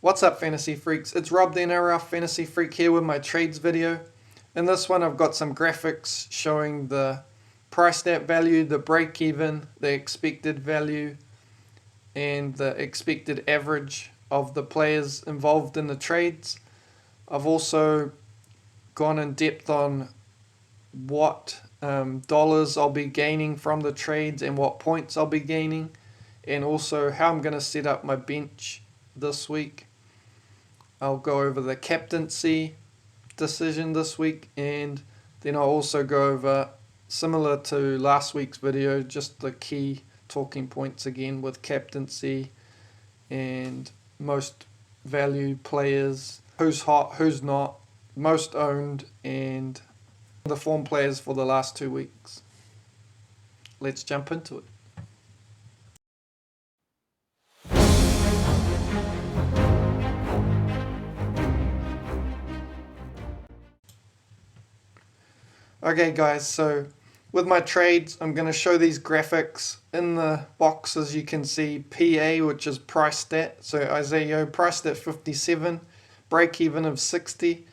What's up, Fantasy Freaks? It's Rob the NRL Fantasy Freak here with my trades video. In this one I've got some graphics showing the price stat value, the break even, the expected value, and the expected average of the players involved in the trades. I've also gone in depth on what dollars I'll be gaining from the trades and what points I'll be gaining, and also how I'm going to set up my bench this week. I'll go over the captaincy decision this week, and then I'll also go over, similar to last week's video, just the key talking points again with captaincy and most valued players, who's hot, who's not, most owned, and the form players for the last 2 weeks. Let's jump into it. Okay guys, so with my trades, I'm going to show these graphics. In the box, as you can see, PA, which is price stat. So Isaiah priced at 57, break even of 60,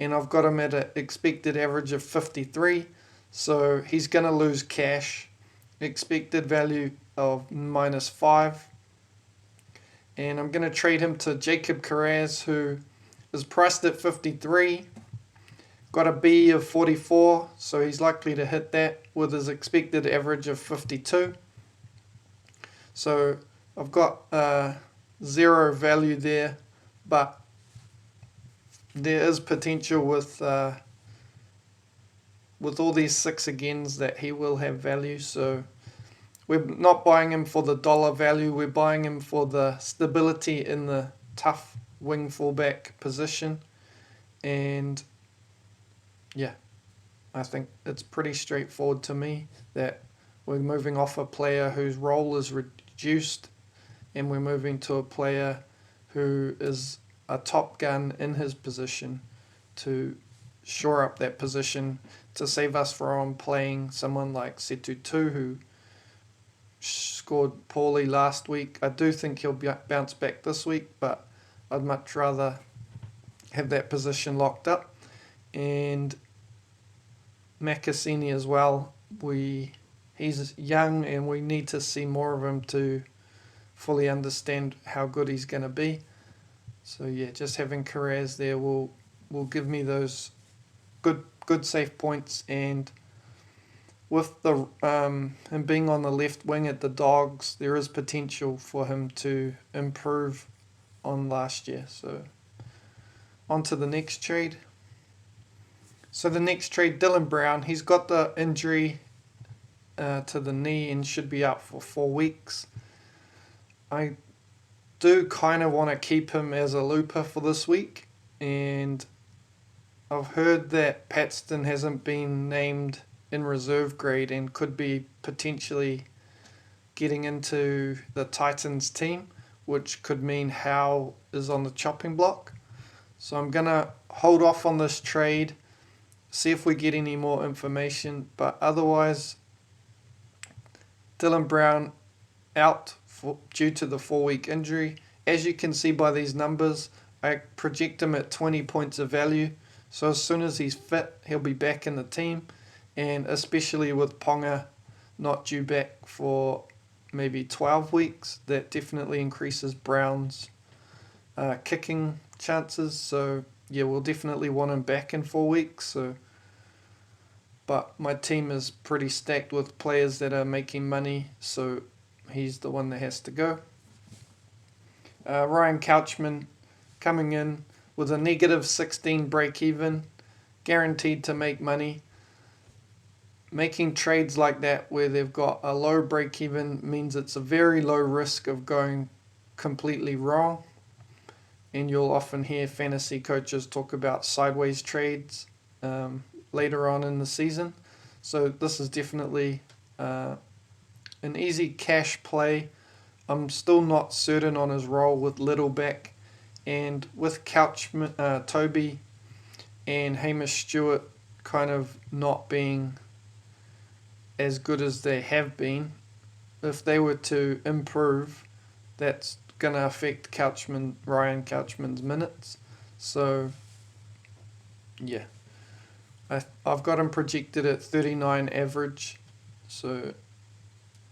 and I've got him at an expected average of 53. So he's going to lose cash. Expected value of -5. And I'm going to trade him to Jacob Carraz, who is priced at 53. Got a B of 44, so he's likely to hit that with his expected average of 52. So I've got zero value there, but there is potential with all these 6 agains that he will have value. So we're not buying him for the dollar value, we're buying him for the stability in the tough wing fullback position. And yeah, I think it's pretty straightforward to me that we're moving off a player whose role is reduced and we're moving to a player who is a top gun in his position to shore up that position, to save us from playing someone like Setutu, who scored poorly last week. I do think he'll bounce back this week, but I'd much rather have that position locked up. And Macassini as well. He's young and we need to see more of him to fully understand how good he's going to be. So yeah, just having Carraz there will give me those good safe points. And with the him being on the left wing at the Dogs, there is potential for him to improve on last year. So on to the next trade. So the next trade, Dylan Brown, he's got the injury to the knee and should be out for 4 weeks. I do kind of want to keep him as a looper for this week, and I've heard that Paxton hasn't been named in reserve grade and could be potentially getting into the Titans team, which could mean Howe is on the chopping block. So I'm going to hold off on this trade, see if we get any more information, but otherwise Dylan Brown out due to the 4-week injury. As you can see by these numbers, I project him at 20 points of value, so as soon as he's fit he'll be back in the team, and especially with Ponga not due back for maybe 12 weeks, that definitely increases Brown's kicking chances. So yeah, we'll definitely want him back in 4 weeks. So, but my team is pretty stacked with players that are making money, so he's the one that has to go. Ryan Couchman coming in with a -16 break even, guaranteed to make money. Making trades like that where they've got a low break even means it's a very low risk of going completely wrong. And you'll often hear fantasy coaches talk about sideways trades later on in the season. So this is definitely an easy cash play. I'm still not certain on his role with Littleback, and with Couchman, Toby and Hamish Stewart kind of not being as good as they have been. If they were to improve, that's going to affect Ryan Couchman's minutes. So, yeah. I've got him projected at 39 average. So,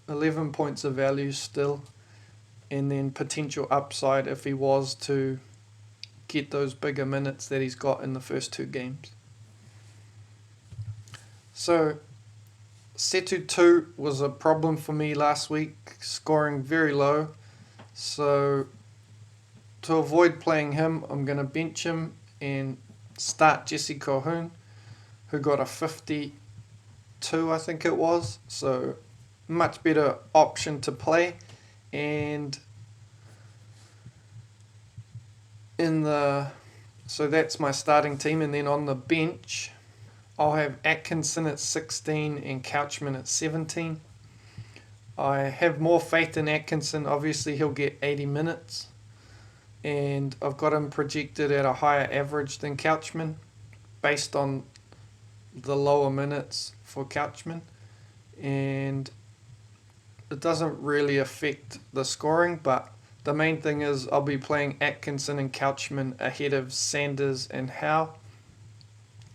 11 points of value still. And then potential upside if he was to get those bigger minutes that he's got in the first two games. So, Setu 2 was a problem for me last week, scoring very low. So, to avoid playing him, I'm going to bench him and start Jesse Colquhoun, who got a 52, I think it was. So, much better option to play. And so that's my starting team. And then on the bench, I'll have Atkinson at 16 and Couchman at 17. I have more faith in Atkinson. Obviously, he'll get 80 minutes. And I've got him projected at a higher average than Couchman based on the lower minutes for Couchman. And it doesn't really affect the scoring, but the main thing is I'll be playing Atkinson and Couchman ahead of Sanders and Howe,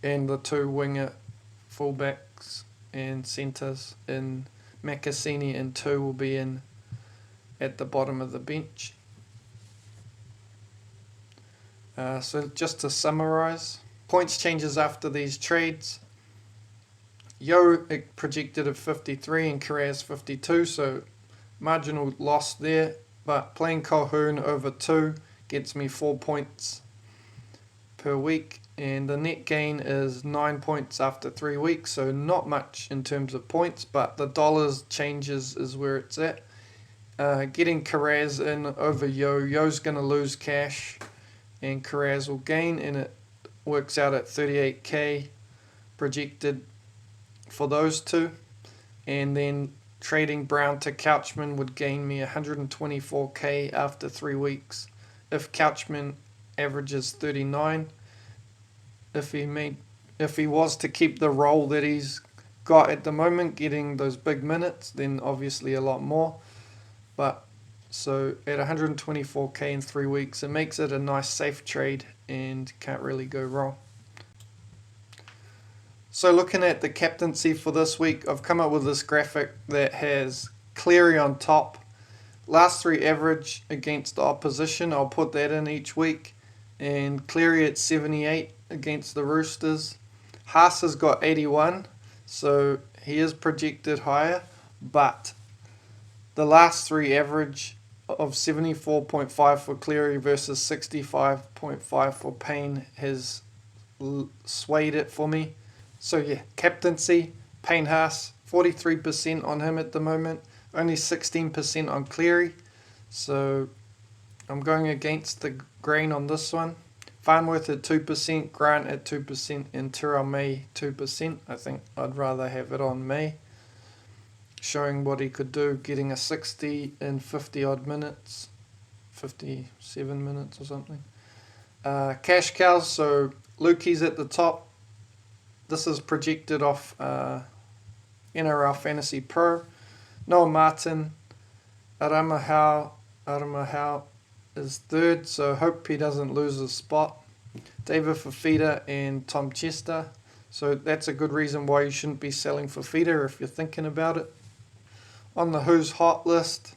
and the two winger fullbacks and centres in Makasini and 2 will be in at the bottom of the bench. So just to summarise, points changes after these trades. Yo projected at 53 and Kiraz 52, so marginal loss there. But playing Colquhoun over 2 gets me 4 points per week. And the net gain is 9 points after 3 weeks, so not much in terms of points, but the dollars changes is where it's at. Getting Kiraz in over Yo. Yo's going to lose cash and Kiraz will gain, and it works out at 38k projected for those two. And then trading Brown to Couchman would gain me 124k after 3 weeks if Couchman averages 39. If he was to keep the role that he's got at the moment, getting those big minutes, then obviously a lot more. But so at 124k in 3 weeks, it makes it a nice safe trade and can't really go wrong. So looking at the captaincy for this week, I've come up with this graphic that has Cleary on top. Last 3 average against the opposition, I'll put that in each week. And Cleary at 78 against the Roosters. Haas has got 81, so he is projected higher. But the last 3 average of 74.5 for Cleary versus 65.5 for Payne has swayed it for me. So yeah, captaincy, Payne Haas, 43% on him at the moment, only 16% on Cleary. So I'm going against the grain on this one. Farnworth at 2%, Grant at 2%, and Terrell May 2%. I think I'd rather have it on May, showing what he could do, getting a 60 in 50 odd minutes, 57 minutes or something. Cash cows, so Lukey's at the top. This is projected off NRL Fantasy Pro. Noah Martin, Aramahau is 3rd, so hope he doesn't lose his spot. David Fafita and Tom Chester. So that's a good reason why you shouldn't be selling Fafita if you're thinking about it. On the Who's Hot list,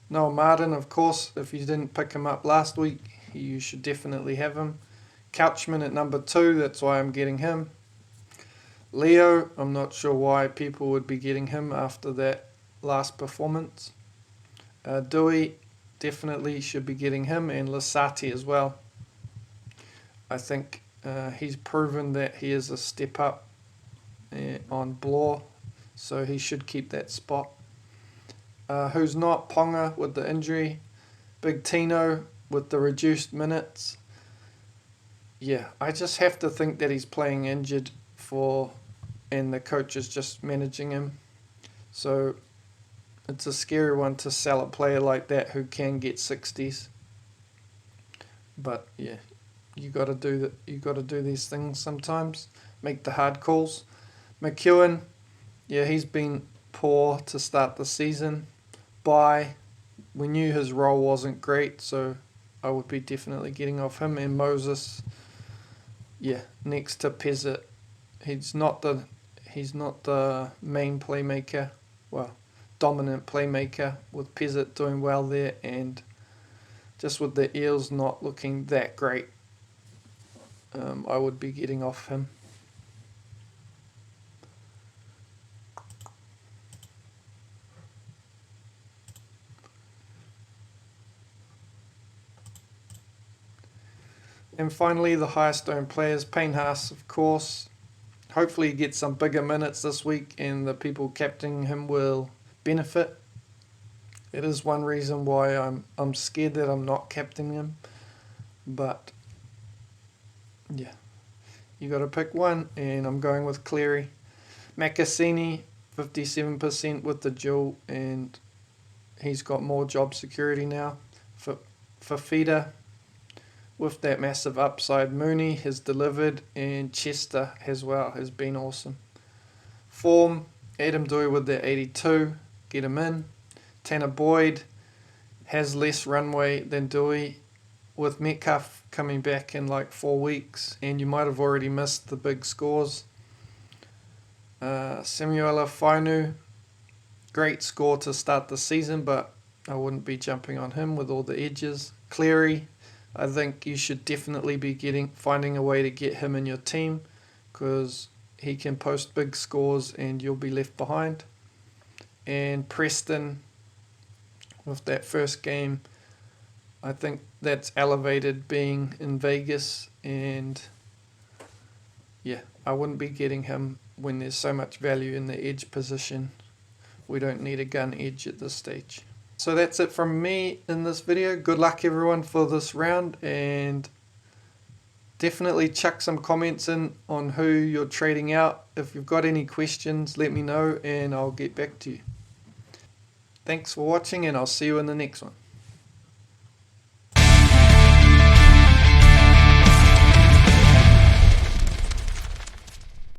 Noah Martin, of course. If you didn't pick him up last week, you should definitely have him. Couchman at number 2, that's why I'm getting him. Leo, I'm not sure why people would be getting him after that last performance. Dewey, definitely should be getting him, and Lasati as well. I think he's proven that he is a step up on Blore, so he should keep that spot. Who's not? Ponga with the injury. Big Tino with the reduced minutes. Yeah, I just have to think that he's playing injured and the coach is just managing him. So it's a scary one to sell a player like that who can get 60s. But yeah, you got to do that. You got to do these things sometimes. Make the hard calls. McEwen, yeah, he's been poor to start the season. By we knew his role wasn't great, so I would be definitely getting off him. And Moses, yeah, next to Pezzett, he's not the main playmaker, well, dominant playmaker, with Pezzett doing well there, and just with the Eels not looking that great, I would be getting off him. And finally, the highest owned players, Payne Haas, of course. Hopefully he gets some bigger minutes this week and the people captaining him will benefit. It is one reason why I'm scared that I'm not captaining him. But yeah, you got to pick one, and I'm going with Cleary. Makasini, 57% with the dual, and he's got more job security now. For Fafita, with that massive upside, Mooney has delivered, and Chester as well has been awesome. Form, Adam Dewey with the 82, get him in. Tanner Boyd has less runway than Dewey, with Metcalf coming back in like 4 weeks, and you might have already missed the big scores. Samuela Fainu, great score to start the season, but I wouldn't be jumping on him with all the edges. Cleary, I think you should definitely be finding a way to get him in your team, because he can post big scores and you'll be left behind. And Preston, with that first game, I think that's elevated being in Vegas, and yeah, I wouldn't be getting him when there's so much value in the edge position. We don't need a gun edge at this stage. So that's it from me in this video. Good luck everyone for this round, and definitely chuck some comments in on who you're trading out. If you've got any questions, let me know and I'll get back to you. Thanks for watching, and I'll see you in the next one.